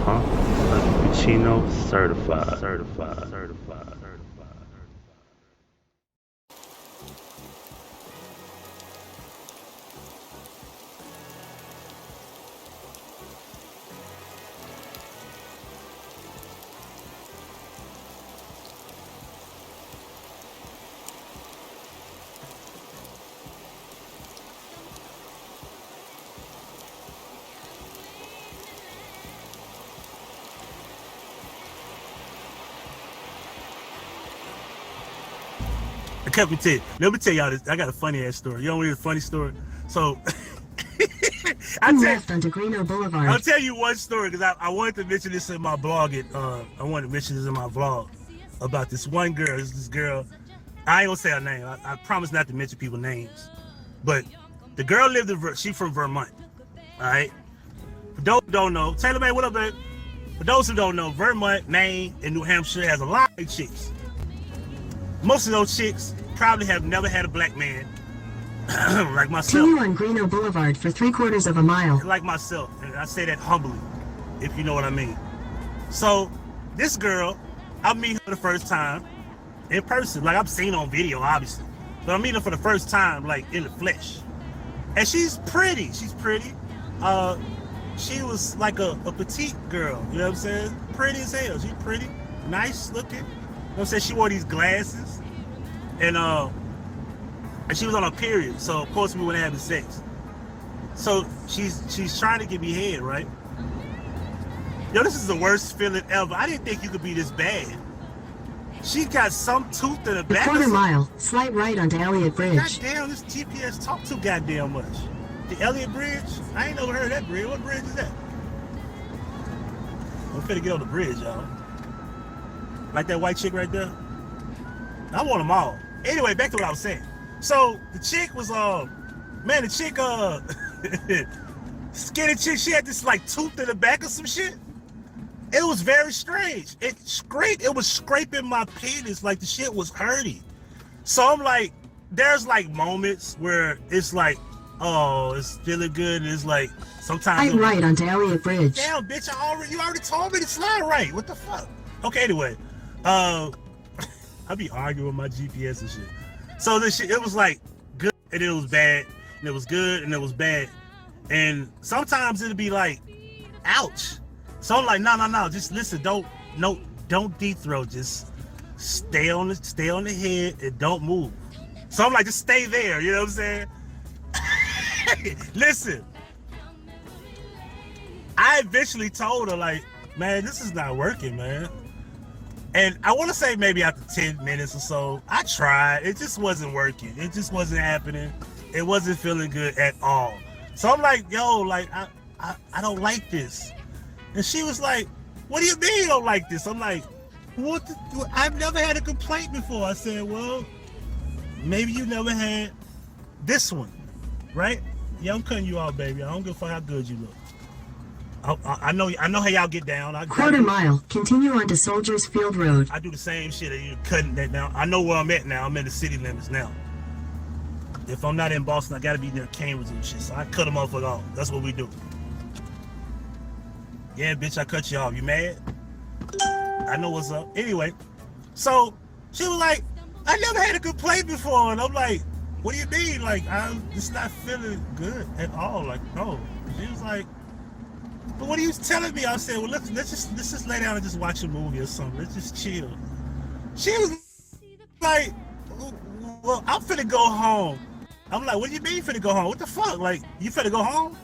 Huggie Pacino certified. Let me tell y'all this. I got a funny ass story. You don't want to hear a funny story? So I'll tell you one story because I wanted to mention this in my blog. I wanted to mention this in my vlog about this one girl. This girl. I ain't gonna say her name. I promise not to mention people's names. But the girl lived in she from Vermont. All right. For those who don't know, Taylor May, what up, babe? For those who don't know, Vermont, Maine, and New Hampshire has a lot of chicks. Most of those chicks probably have never had a black man like myself. Continue on Greeno Boulevard for 3/4 of a mile. Like myself, and I say that humbly, if you know what I mean. So this girl, I meet her for the first time in person. Like I've seen her on video, obviously, but I meet her for the first time, like in the flesh. And she's pretty. She's pretty. She was like a petite girl. You know what I'm saying? Pretty as hell. She's pretty, nice looking. You know what I'm saying? She wore these glasses, and she was on her period, so of course we weren't having sex. So she's trying to get me head, right? Yo, this is the worst feeling ever. I didn't think you could be this bad. She got some tooth in the back. A quarter mile, slight right onto Elliott Bridge. God damn, this GPS talk too goddamn much. The Elliott Bridge? I ain't never heard of that bridge. What bridge is that? I'm finna get on the bridge, y'all. Like that white chick right there? I want them all. Anyway, back to what I was saying. So the chick was man, the chick skinny chick, she had this like tooth in the back of some shit. It was very strange. It was scraping my penis, like the shit was hurting. So I'm like, there's like moments where it's like, oh, it's feeling good, and it's like sometimes Slide right onto Elliott Bridge. Damn, bitch, you already told me to slide right. What the fuck? Okay, anyway. I be arguing with my GPS and shit. So this shit, it was like good and it was bad, and it was good and it was bad. And sometimes it'll be like, ouch. So I'm like, no, just listen, don't deep throat, just stay on the head and don't move. So I'm like, just stay there, you know what I'm saying? Listen, I eventually told her, like, man, this is not working, man. And I want to say maybe after 10 minutes or so, I tried. It just wasn't working. It just wasn't happening. It wasn't feeling good at all. So I'm like, yo, like, I don't like this. And she was like, what do you mean you don't like this? I'm like, I've never had a complaint before. I said, well, maybe you never had this one, right? Yeah, I'm cutting you off, baby. I don't give a fuck how good you look. I know how y'all get down. Quarter mile, continue on to Soldiers Field Road. I do the same shit. You're cutting that now. I know where I'm at now. I'm in the city limits now. If I'm not in Boston, I gotta be near Cambridge and shit. So I cut them off at all. That's what we do. Yeah, bitch, I cut you off. You mad? I know what's up. Anyway, so she was like, I never had a complaint before. And I'm like, what do you mean? Like, I'm just not feeling good at all. Like, no. She was like, but what are you telling me? I said, well, let's just lay down and just watch a movie or something. Let's just chill. She was like, well, I'm finna go home. I'm like, what do you mean you finna go home? What the fuck? Like, you finna go home?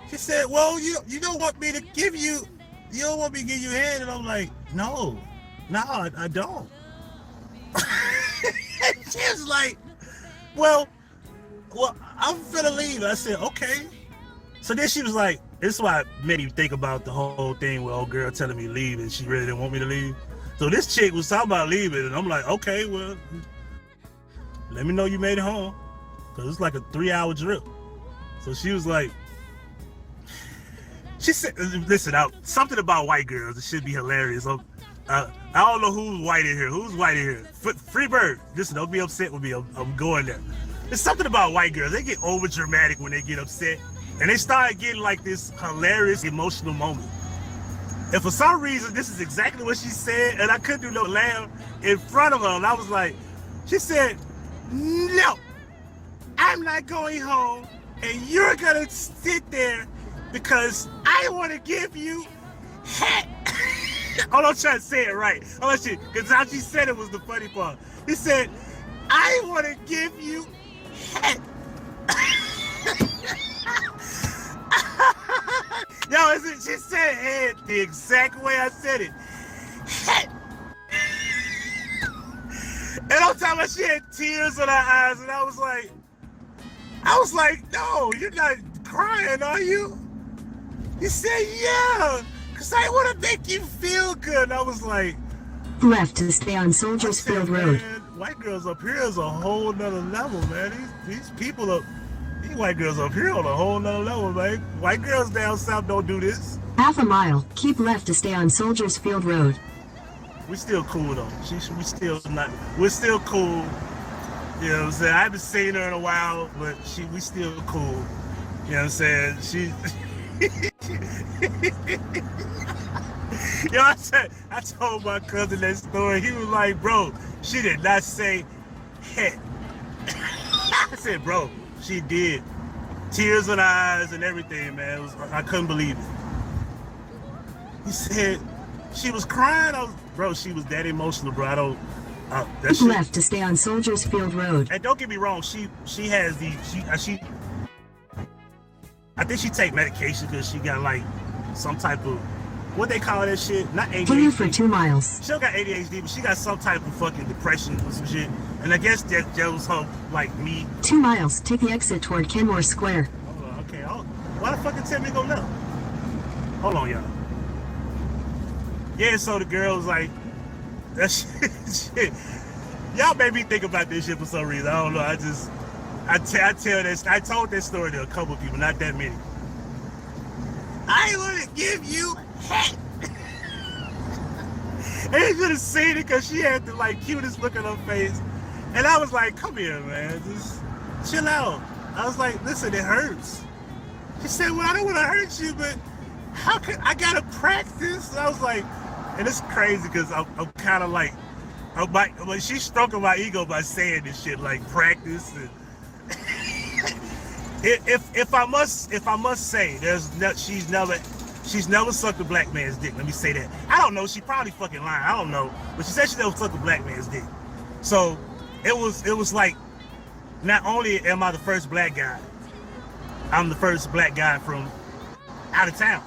She said, well, you don't want me to give you, you don't want me to give you head. And I'm like, no, I don't. She was like, well, I'm finna leave. I said, okay. So then she was like, this is why it made me think about the whole thing with old girl telling me to leave and she really didn't want me to leave. So this chick was talking about leaving, and I'm like, okay, well, let me know you made it home, because it's like a 3-hour trip. So she was like, she said, listen, something about white girls, it should be hilarious. I don't know who's white in here. Who's white in here? Free bird. Listen, don't be upset with me. I'm going there. There's something about white girls. They get over dramatic when they get upset. And they start getting like this hilarious emotional moment. And for some reason, this is exactly what she said. And I couldn't do no laugh in front of her. And I was like, she said, no, I'm not going home. And you're going to sit there because I want to give you head. Hold on, I'm trying to say it right. Because how she said it was the funny part. He said, I want to give you head. Yo, she said head the exact way I said it. Head. And I'm talking about she had tears in her eyes, and I was like, no, you're not crying, are you? He said, yeah, because I want to make you feel good. And I was like, Left to stay on Soldiers Field Road. Man, white girls up here is a whole nother level, man. These white girls up here on a whole nother level, man. White girls down south don't do this. Half a mile, keep left to stay on Soldiers Field Road. We still cool though. We're still cool. You know what I'm saying? I haven't seen her in a while, but we still cool. You know what I'm saying? Yo, I told my cousin that story. He was like, bro, she did not say head. I said, bro, she did. Tears in her eyes and everything, man. I couldn't believe it. He said she was crying. Bro, she was that emotional, bro. Keep left to stay on Soldiers Field Road. And don't get me wrong, she has I think she take medication because she got like some type of, what they call that shit? Not ADHD. Continue for 2 miles. She don't got ADHD, but she got some type of fucking depression or some shit. And I guess that was her, like me. 2 miles, take the exit toward Kenmore Square. Hold on, okay. Why the fuck tell me to go left? Hold on, y'all. Yeah, so the girl was like, that shit. Y'all made me think about this shit for some reason. I don't know. I told that story to a couple of people, not that many. I want to give you head. And you should have seen it because she had the like cutest look on her face. And I was like, come here, man. Just chill out. I was like, listen, it hurts. She said, well, I don't want to hurt you, but how can I gotta practice? I was like, and it's crazy because I'm kind of like, she's stroking my ego by saying this shit, like practice. And if I must say, she's never sucked a black man's dick. Let me say that. I don't know. She probably fucking lying. I don't know. But she said she never sucked a black man's dick. So it was like, not only am I the first black guy, I'm the first black guy from out of town,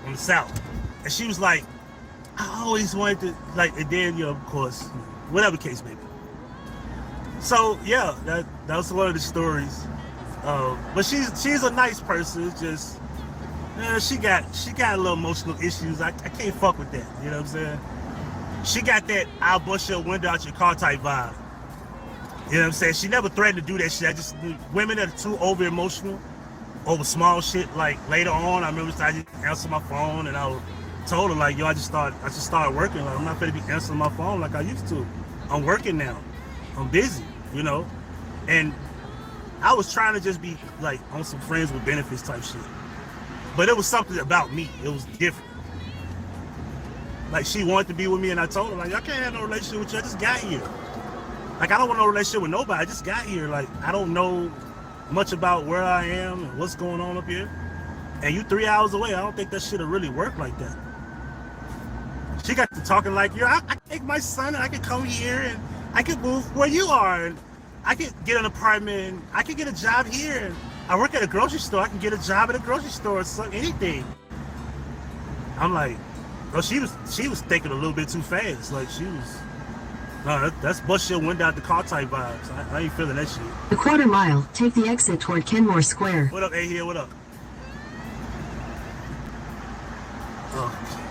from the South. And she was like, I always wanted to, like, and then, you know, of course, whatever case may be. So yeah, that was one of the stories. But she's a nice person. It's just, she got a little emotional issues. I can't fuck with that. You know what I'm saying? She got that I'll bust your window out your car type vibe. You know what I'm saying? She never threatened to do that shit. Women that are too over emotional over small shit. Like later on, I remember I just answered my phone and I told her like, yo, I just started working. Like, I'm not gonna be answering my phone like I used to. I'm working now. I'm busy, you know? And I was trying to just be like on some friends with benefits type shit. But it was something about me. It was different. Like she wanted to be with me and I told her like, I can't have no relationship with you. I just got here. Like I don't want no relationship with nobody. I just got here. Like I don't know much about where I am and what's going on up here. And you 3 hours away. I don't think that shit'll really work like that. She got to talking like, yo, I can take my son and I can come here and I can move where you are and I can get an apartment and I can get a job here and I work at a grocery store. I can get a job at a grocery store or something, anything. I'm like, oh, she was thinking a little bit too fast. Like no, that's bust your window out the car type vibes. I ain't feeling that shit. A quarter mile, take the exit toward Kenmore Square. What up, A here? What up?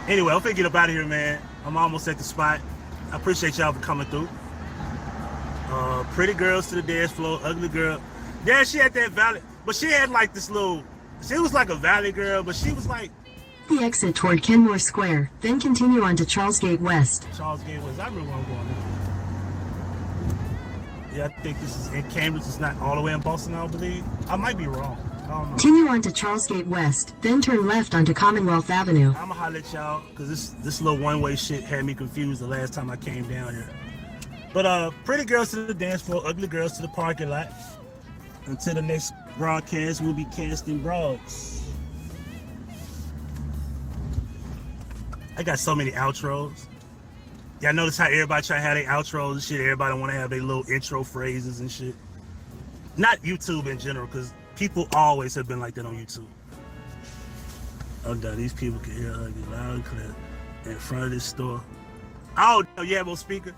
Anyway, I'm finna get up out of here, man. I'm almost at the spot. I appreciate y'all for coming through. Pretty girls to the dance floor, ugly girl. Yeah, she had that valley, but she had like this little, she was like a valley girl, but she was like, The exit toward Kenmore Square, then continue on to Charles Gate West. Charles Gate West. I remember where I'm going now. Yeah, I think this is in Cambridge. It's not all the way in Boston, I believe. I might be wrong. I don't know. Continue on to Charles Gate West, then turn left onto Commonwealth Avenue. I'ma holler at y'all, because this little one-way shit had me confused the last time I came down here. But pretty girls to the dance floor, ugly girls to the parking lot. Until the next broadcast, we'll be casting broads. I got so many outros. Y'all notice how everybody try to have their outros and shit? Everybody want to have their little intro phrases and shit. Not YouTube in general, because people always have been like that on YouTube. Oh, no, these people can hear Huggie loud and clear in front of this store. Oh, you have on speaker?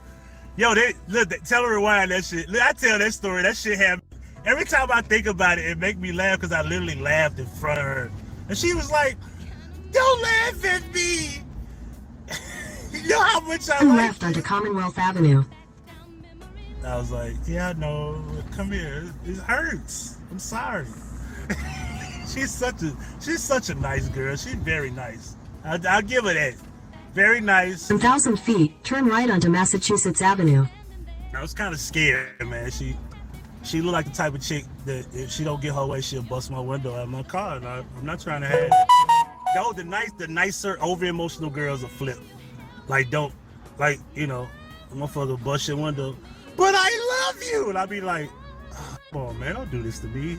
Yo, look, tell her rewind that shit. Look, I tell that story. That shit happened. Every time I think about it, it make me laugh because I literally laughed in front of her. And she was like, don't laugh at me. You know how much I Turn like left onto Commonwealth Avenue. I was like, yeah, I know. Come here. It hurts. I'm sorry. She's such a nice girl. She's very nice. I'll give her that. Very nice. 1,000 feet, turn right onto Massachusetts Avenue. I was kind of scared, man. She looked like the type of chick that if she don't get her way, she'll bust my window out of my car. And I'm not trying to have it. Though the nicer, over-emotional girls are flip. Like, don't, like, you know, a motherfucker bust your window, but I love you. And I be like, oh, come on, man, don't do this to me.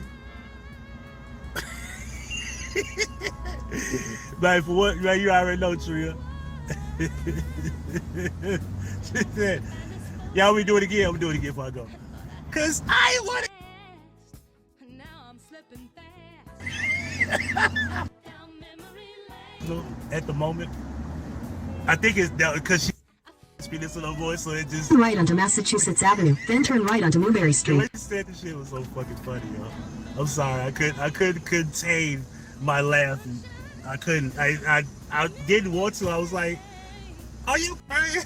Like, for what? Like, you already know, Tria. She said, yeah, I'm gonna do it again. I'm gonna do it again before I go. Cause I want it. Now I'm slipping fast. At the moment, I think it's because she speaks this little voice, so it just. Turn right onto Massachusetts Avenue, then turn right onto Newberry The way Street. she said this shit was so fucking funny, yo. I'm sorry, I couldn't contain my laugh. I couldn't. I didn't want to. I was like, are you crying?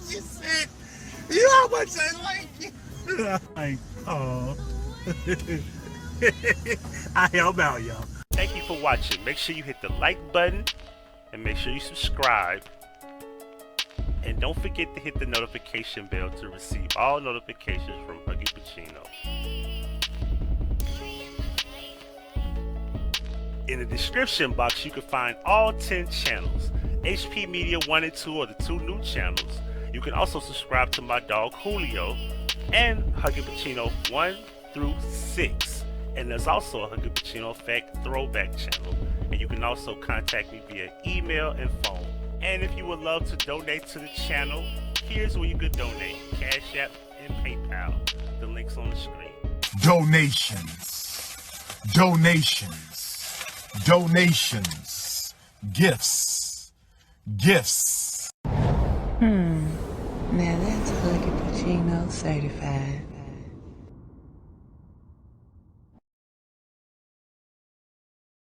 She said, you know how much I like you. I'm like, oh. I help out, y'all. Thank you for watching. Make sure you hit the like button and make sure you subscribe. And don't forget to hit the notification bell to receive all notifications from Huggie Pacino. In the description box, you can find all 10 channels. HP Media 1 and 2 are the 2 new channels. You can also subscribe to my dog Julio and Huggie Pacino 1 through 6. And there's also a Huggie Pacino Effect throwback channel. And you can also contact me via email and phone. And if you would love to donate to the channel, here's where you could donate: Cash App and PayPal. The link's on the screen. Donations, gifts. Now that's Huggie Pacino certified.